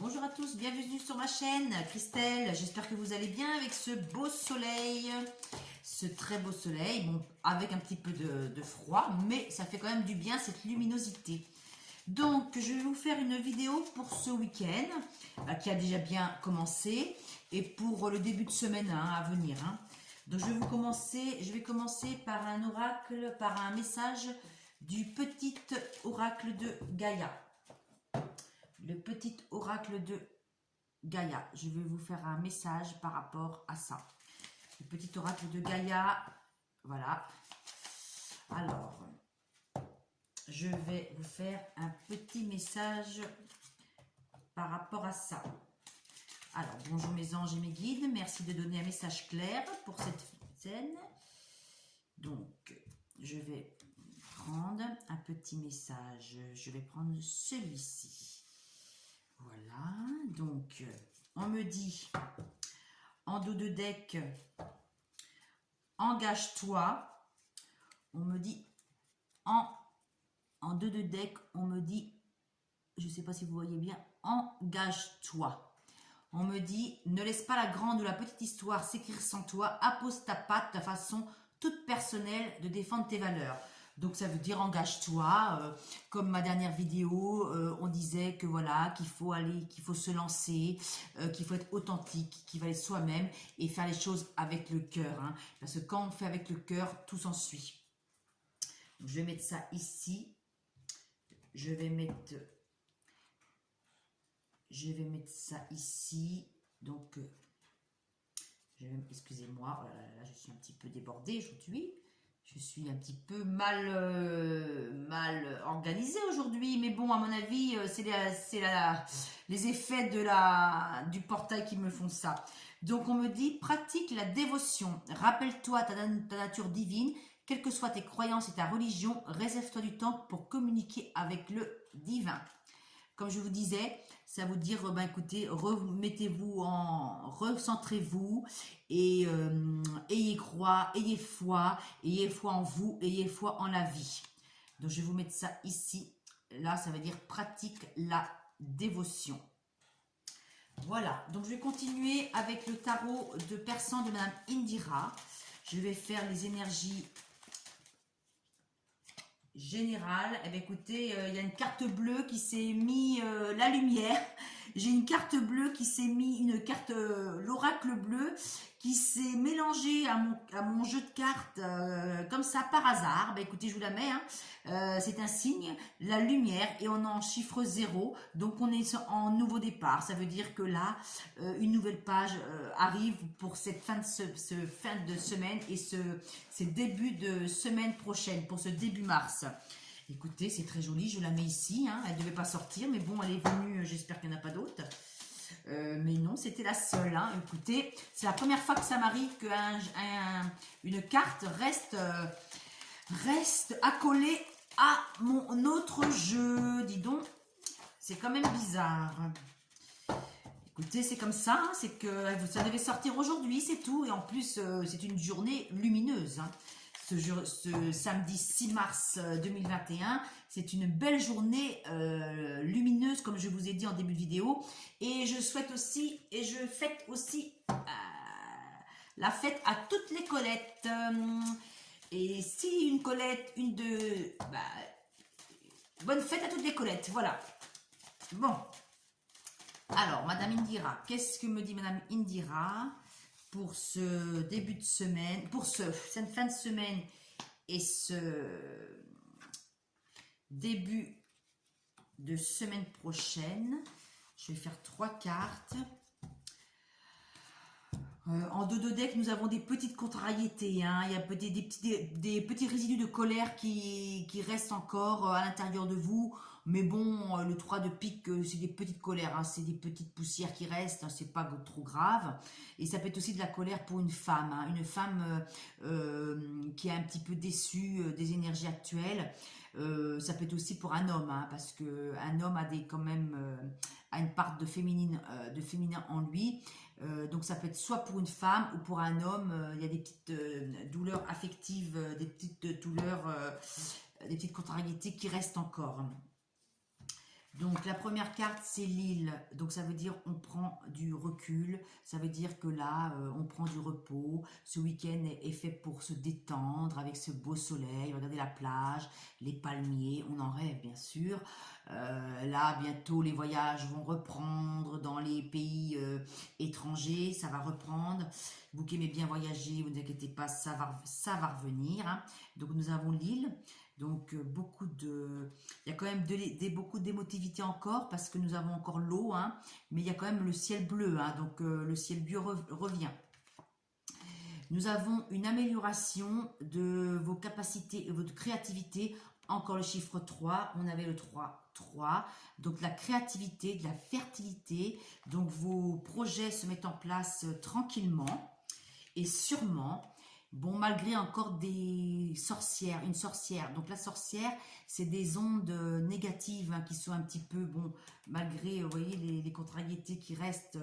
Bonjour à tous, bienvenue sur ma chaîne, Christelle. J'espère que vous allez bien avec ce beau soleil, ce très beau soleil, bon, avec un petit peu de froid, mais ça fait quand même du bien cette luminosité. Donc, je vais vous faire une vidéo pour ce week-end, qui a déjà bien commencé, et pour le début de semaine à venir. Donc, je vais commencer par un oracle, par un message du petit oracle de Gaïa. Le petit oracle de Gaïa. Je vais vous faire un message par rapport à ça. Le petit oracle de Gaïa. Voilà. Alors, je vais vous faire un petit message par rapport à ça. Alors, bonjour mes anges et mes guides. Merci de donner un message clair pour cette scène. Donc, je vais prendre un petit message. Je vais prendre celui-ci. Voilà, donc on me dit en dos de deck, engage-toi. On me dit en dos de deck, on me dit, je ne sais pas si vous voyez bien, engage-toi. On me dit, ne laisse pas la grande ou la petite histoire s'écrire sans toi, appose ta patte de façon toute personnelle de défendre tes valeurs. Donc ça veut dire engage-toi, comme ma dernière vidéo, on disait que voilà, qu'il faut se lancer, qu'il faut être authentique, qu'il faut être soi-même et faire les choses avec le cœur. Parce que quand on fait avec le cœur, tout s'ensuit. Je vais mettre ça ici. Je vais mettre ça ici. Donc, excusez-moi, oh là, je suis un petit peu débordée aujourd'hui. Je suis un petit peu mal organisée aujourd'hui, mais bon, à mon avis, c'est les effets du portail qui me font ça. Donc, on me dit, pratique la dévotion. Rappelle-toi ta nature divine, quelles que soient tes croyances et ta religion, réserve-toi du temps pour communiquer avec le divin. Comme je vous disais, ça veut dire, écoutez, remettez-vous recentrez-vous et ayez foi en vous, ayez foi en la vie. Donc, je vais vous mettre ça ici. Là, ça veut dire pratique la dévotion. Voilà, donc je vais continuer avec le tarot de persan de Madame Indira. Je vais faire les énergies générale. Eh bien, écoutez, il y a une carte bleue qui s'est mis la lumière. J'ai une carte bleue qui s'est mis, une carte, l'oracle bleu, qui s'est mélangé à mon jeu de cartes comme ça par hasard. Ben, écoutez, je vous la mets. C'est un signe, la lumière, et on est en chiffre 0. Donc, on est en nouveau départ. Ça veut dire que là, une nouvelle page arrive pour cette fin de semaine et ce début de semaine prochaine, pour ce début mars. Écoutez, c'est très joli, je la mets ici, elle ne devait pas sortir, mais bon, elle est venue, j'espère qu'il n'y en a pas d'autres. Mais non, c'était la seule. Écoutez, c'est la première fois que ça m'arrive qu'une carte reste accolée à mon autre jeu. Dis donc, c'est quand même bizarre. Écoutez, c'est comme ça, c'est que ça devait sortir aujourd'hui, c'est tout. Et en plus, c'est une journée lumineuse. Ce samedi 6 mars 2021, c'est une belle journée lumineuse, comme je vous ai dit en début de vidéo. Et je fête aussi la fête à toutes les Colettes. Et si une Colette, bonne fête à toutes les Colettes, voilà. Bon. Alors, Madame Indira, qu'est-ce que me dit Madame Indira pour ce début de semaine, pour cette fin de semaine et ce début de semaine prochaine? Je vais faire 3 cartes. En dos de deck, nous avons des petites contrariétés. Il y a des petits résidus de colère qui restent encore à l'intérieur de vous. Mais bon, le 3 de pique, c'est des petites colères. C'est des petites poussières qui restent. C'est pas trop grave. Et ça peut être aussi de la colère pour une femme. Une femme qui est un petit peu déçue des énergies actuelles. Ça peut être aussi pour un homme. Parce qu'un homme a quand même a une part de féminin en lui. Donc ça peut être soit pour une femme ou pour un homme. Il y a des petites douleurs affectives, des petites douleurs, des petites contrariétés qui restent encore. Donc la première carte c'est l'île, donc ça veut dire on prend du recul, ça veut dire que là on prend du repos, ce week-end est fait pour se détendre avec ce beau soleil, regardez la plage, les palmiers, on en rêve bien sûr. Là bientôt les voyages vont reprendre dans les pays étrangers, ça va reprendre. Vous qui aimez bien voyager, vous ne vous inquiétez pas, ça va revenir, hein. Donc nous avons l'île. Donc il y a quand même beaucoup d'émotivité encore parce que nous avons encore l'eau, hein, mais il y a quand même le ciel bleu, hein, donc le ciel bleu revient. Nous avons une amélioration de vos capacités et votre créativité, encore le chiffre 3, on avait le 3, donc la créativité, de la fertilité, donc vos projets se mettent en place tranquillement et sûrement. Bon, malgré encore des sorcières, une sorcière. Donc la sorcière, c'est des ondes négatives, hein, qui sont un petit peu, bon, malgré, vous voyez, les contrariétés qui restent,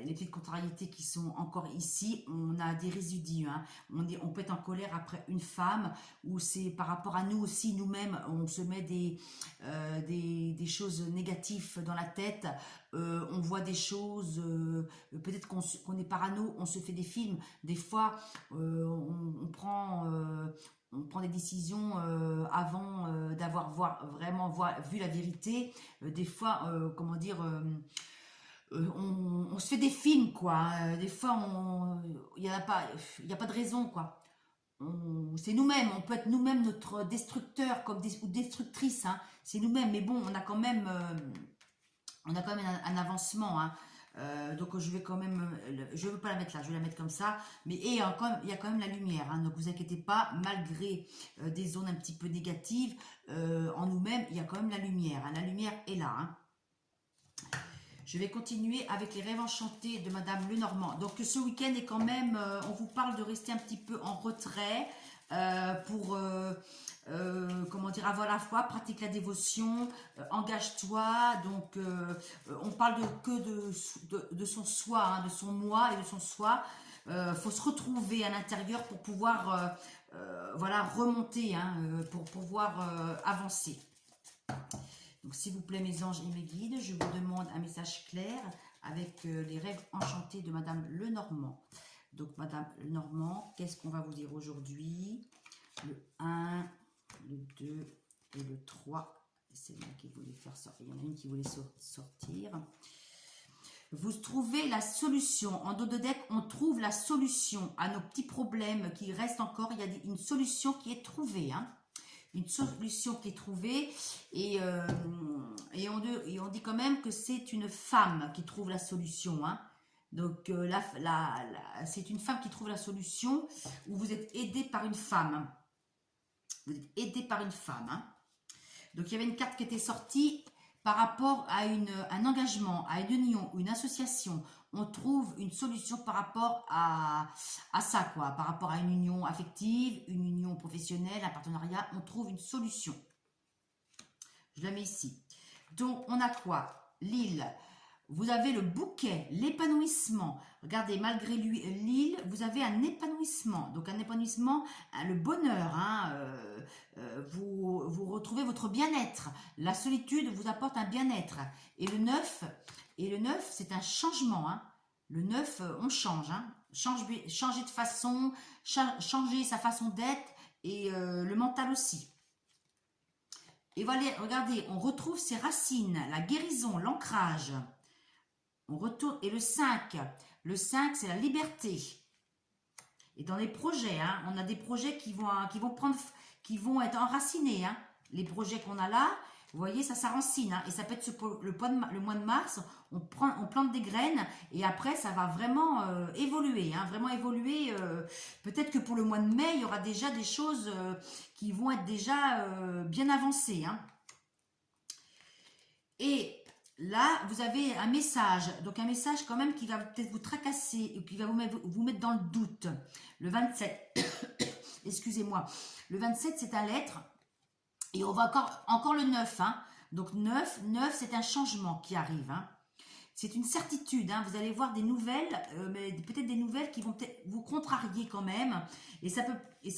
les petites contrariétés qui sont encore ici, on a des résidus, hein. On peut être en colère après une femme, ou c'est par rapport à nous aussi, nous-mêmes, on se met des choses négatives dans la tête. On voit des choses, peut-être qu'on est parano, on se fait des films, des fois on prend des décisions avant d'avoir vraiment vu la vérité. Des fois, comment dire, on se fait des films, quoi. Des fois, il n'y a pas de raison, quoi. C'est nous-mêmes, on peut être nous-mêmes notre destructeur ou destructrice, hein. C'est nous-mêmes, mais bon, on a quand même un avancement, hein. Donc je vais quand même, je ne veux pas la mettre là, je vais la mettre comme ça, mais il y a quand même la lumière, hein, donc vous inquiétez pas, malgré des zones un petit peu négatives, en nous-mêmes, il y a quand même la lumière, hein. La lumière est là, hein. Je vais continuer avec les rêves enchantés de Madame Lenormand. Donc ce week-end est quand même, on vous parle de rester un petit peu en retrait pour, comment dire, avoir la foi, pratique la dévotion, engage-toi. Donc on parle de son soi, hein, de son moi et de son soi. Faut se retrouver à l'intérieur pour pouvoir voilà, remonter, hein, pour pouvoir avancer. Donc, s'il vous plaît, mes anges et mes guides, je vous demande un message clair avec les rêves enchantés de Madame Lenormand. Donc, Madame Lenormand, qu'est-ce qu'on va vous dire aujourd'hui? Le 1, le 2 et le 3. C'est moi qui voulais faire sortir. Il y en a une qui voulait sortir. Vous trouvez la solution. En dos de deck, on trouve la solution à nos petits problèmes qui restent encore. Il y a une solution qui est trouvée, hein. Une solution qui est trouvée et on dit quand même que c'est une femme qui trouve la solution, hein. Donc c'est une femme qui trouve la solution, ou vous êtes aidé par une femme. Vous êtes aidé par une femme, hein. Donc il y avait une carte qui était sortie par rapport à un engagement, à une union, une association. On trouve une solution par rapport à ça, quoi. Par rapport à une union affective, une union professionnelle, un partenariat, on trouve une solution. Je la mets ici. Donc, on a quoi? L'île. Vous avez le bouquet, l'épanouissement. Regardez, malgré l'île, vous avez un épanouissement. Donc, un épanouissement, le bonheur, hein, vous retrouvez votre bien-être. La solitude vous apporte un bien-être. Et le 9, c'est un changement, hein. Le 9, on change, hein. Changer de façon, changer sa façon d'être et le mental aussi. Et voilà, regardez, on retrouve ses racines, la guérison, l'ancrage. On retourne, et le 5, c'est la liberté. Et dans les projets, hein, on a des projets qui vont être enracinés, hein. Les projets qu'on a là, vous voyez, ça s'enracine, hein, et ça peut être le mois de mars, on plante des graines, et après, ça va vraiment évoluer, hein, vraiment évoluer. Peut-être que pour le mois de mai, il y aura déjà des choses qui vont être déjà bien avancées, hein. Et là, vous avez un message, donc un message quand même qui va peut-être vous tracasser et qui va vous mettre dans le doute. Le 27, excusez-moi, le 27 c'est un lettre et on va encore le 9, hein. Donc 9 c'est un changement qui arrive, hein. c'est une certitude, hein. Vous allez voir des nouvelles, mais peut-être des nouvelles qui vont peut-être vous contrarier quand même. Et ça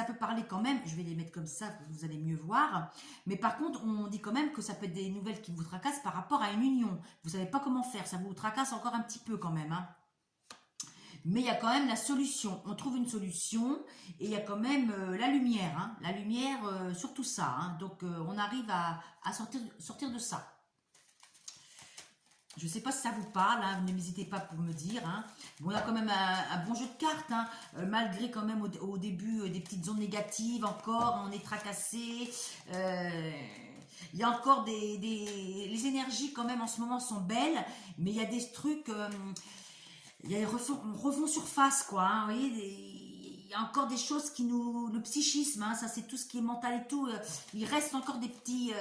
peut parler quand même, je vais les mettre comme ça, vous allez mieux voir. Mais par contre, on dit quand même que ça peut être des nouvelles qui vous tracassent par rapport à une union. Vous ne savez pas comment faire, ça vous tracasse encore un petit peu quand même, hein. Mais il y a quand même la solution. On trouve une solution et il y a quand même la lumière. Hein. La lumière sur tout ça. Hein. Donc, on arrive à sortir de ça. Je ne sais pas si ça vous parle. Hein. N'hésitez pas pour me dire. Hein. Bon, on a quand même un bon jeu de cartes. Hein. Malgré quand même au début des petites zones négatives. Encore, on est tracassé. Il y a encore les énergies quand même en ce moment sont belles. Mais il y a des trucs... on refond surface, quoi. Hein, vous voyez, il y a encore des choses qui nous... Le psychisme, hein, ça c'est tout ce qui est mental et tout. Il reste encore des petits...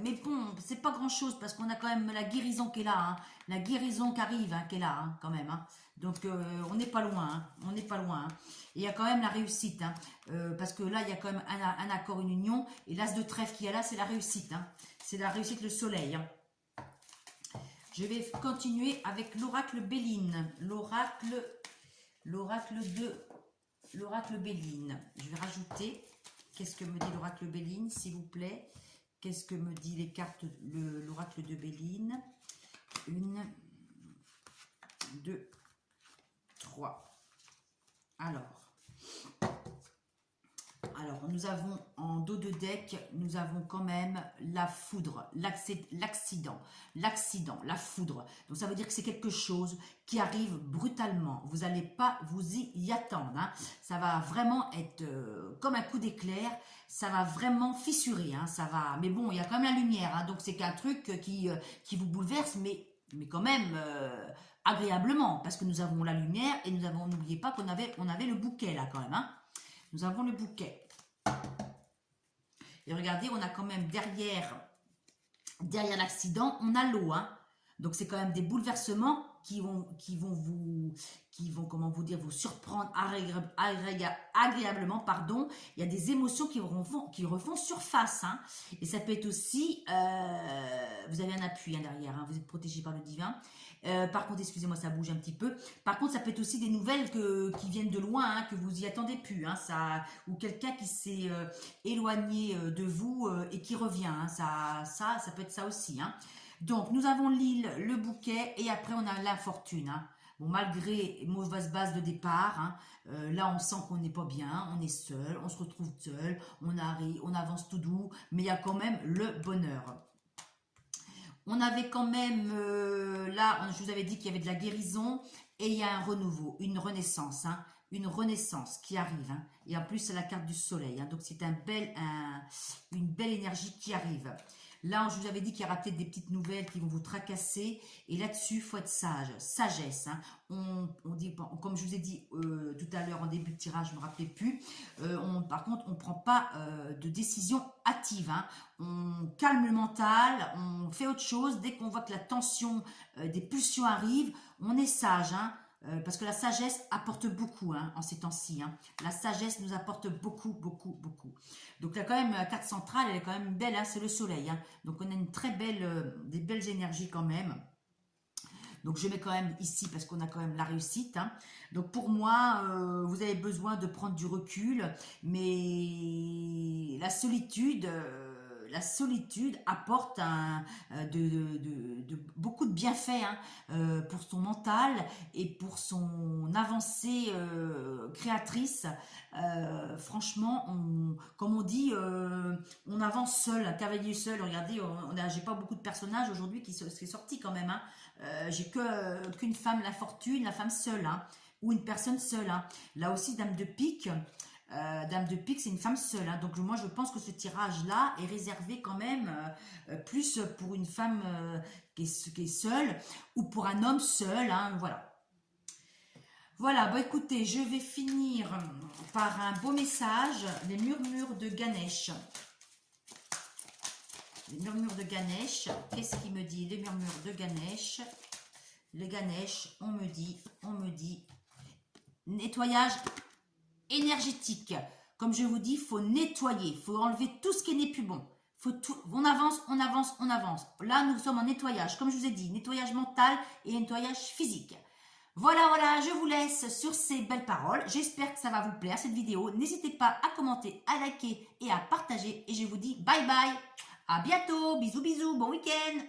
mais bon, c'est pas grand-chose parce qu'on a quand même la guérison qui est là. Hein, la guérison qui arrive, hein, qui est là, hein, quand même. Hein. Donc, on n'est pas loin. Hein, on n'est pas loin. Hein. Et il y a quand même la réussite. Hein, parce que là, il y a quand même un accord, une union. Et l'as de trèfle qu'il y a là, c'est la réussite. Hein, c'est la réussite, le soleil. Hein. Je vais continuer avec l'oracle Béline. L'oracle Béline. Je vais rajouter. Qu'est-ce que me dit l'oracle Béline, s'il vous plaît? Qu'est-ce que me dit les cartes, l'oracle de Béline? 1, 2, 3. Alors, nous avons en dos de deck, nous avons quand même la foudre, l'accident, la foudre. Donc, ça veut dire que c'est quelque chose qui arrive brutalement. Vous n'allez pas vous y attendre. Hein. Ça va vraiment être comme un coup d'éclair. Ça va vraiment fissurer. Hein. Ça va... Mais bon, il y a quand même la lumière. Hein. Donc, c'est qu'un truc qui vous bouleverse, mais quand même... agréablement, parce que nous avons la lumière et nous avons, n'oubliez pas qu'on avait le bouquet là quand même. Hein. Nous avons le bouquet. Et regardez, on a quand même derrière l'accident, on a l'eau. Hein. Donc, c'est quand même des bouleversements qui vont comment vous dire, vous surprendre agréablement, pardon. Il y a des émotions qui refont surface. Hein. Et ça peut être aussi, vous avez un appui hein, derrière, hein, vous êtes protégé par le divin. Par contre, excusez-moi, ça bouge un petit peu. Par contre, ça peut être aussi des nouvelles qui viennent de loin, hein, que vous y attendez plus, hein, ou quelqu'un qui s'est éloigné de vous et qui revient. Hein, ça peut être ça aussi. Hein. Donc, nous avons l'île, le bouquet et après, on a l'infortune. Hein. Bon, malgré mauvaise base de départ, hein, là, on sent qu'on n'est pas bien, on est seul, on se retrouve seul, on avance tout doux, mais il y a quand même le bonheur. On avait quand même, là, je vous avais dit qu'il y avait de la guérison et il y a un renouveau, une renaissance, hein, une renaissance qui arrive. Hein, et en plus, c'est la carte du soleil. Hein, donc, c'est une belle énergie qui arrive. Là, je vous avais dit qu'il y aura peut-être des petites nouvelles qui vont vous tracasser. Et là-dessus, il faut être sage. Sagesse. Hein. On dit, comme je vous ai dit tout à l'heure en début de tirage, je ne me rappelais plus. Par contre, on ne prend pas de décision hâtive. Hein. On calme le mental, on fait autre chose. Dès qu'on voit que la tension des pulsions arrive, on est sage. Hein. Parce que la sagesse apporte beaucoup hein, en ces temps-ci. Hein. La sagesse nous apporte beaucoup, beaucoup, beaucoup. Donc là, quand même, la carte centrale, elle est quand même belle, hein, c'est le soleil. Hein. Donc on a une très belle, des belles énergies quand même. Donc je mets quand même ici parce qu'on a quand même la réussite. Hein. Donc pour moi, vous avez besoin de prendre du recul, mais la solitude apporte beaucoup de bienfaits hein, pour son mental et pour son avancée créatrice. Franchement, comme on dit, on avance seul, un cavalier seul. Regardez, j'ai pas beaucoup de personnages aujourd'hui qui sont sortis quand même. Hein. J'ai qu'une femme, la fortune, la femme seule, hein, ou une personne seule. Hein. Là aussi, Dame de pique. Dame de pique, c'est une femme seule. Hein. Donc, moi, je pense que ce tirage-là est réservé quand même plus pour une femme qui est seule ou pour un homme seul. Hein, voilà. Voilà, bon écoutez, je vais finir par un beau message, les murmures de Ganesh. Les murmures de Ganesh, qu'est-ce qu'il me dit? Les murmures de Ganesh. Les Ganesh, on me dit, nettoyage énergétique. Comme je vous dis, il faut nettoyer, il faut enlever tout ce qui n'est plus bon. Il On avance, on avance, on avance. Là, nous sommes en nettoyage, comme je vous ai dit, nettoyage mental et nettoyage physique. Voilà, voilà, je vous laisse sur ces belles paroles. J'espère que ça va vous plaire, cette vidéo. N'hésitez pas à commenter, à liker et à partager. Et je vous dis bye bye. À bientôt. Bisous, bisous. Bon week-end.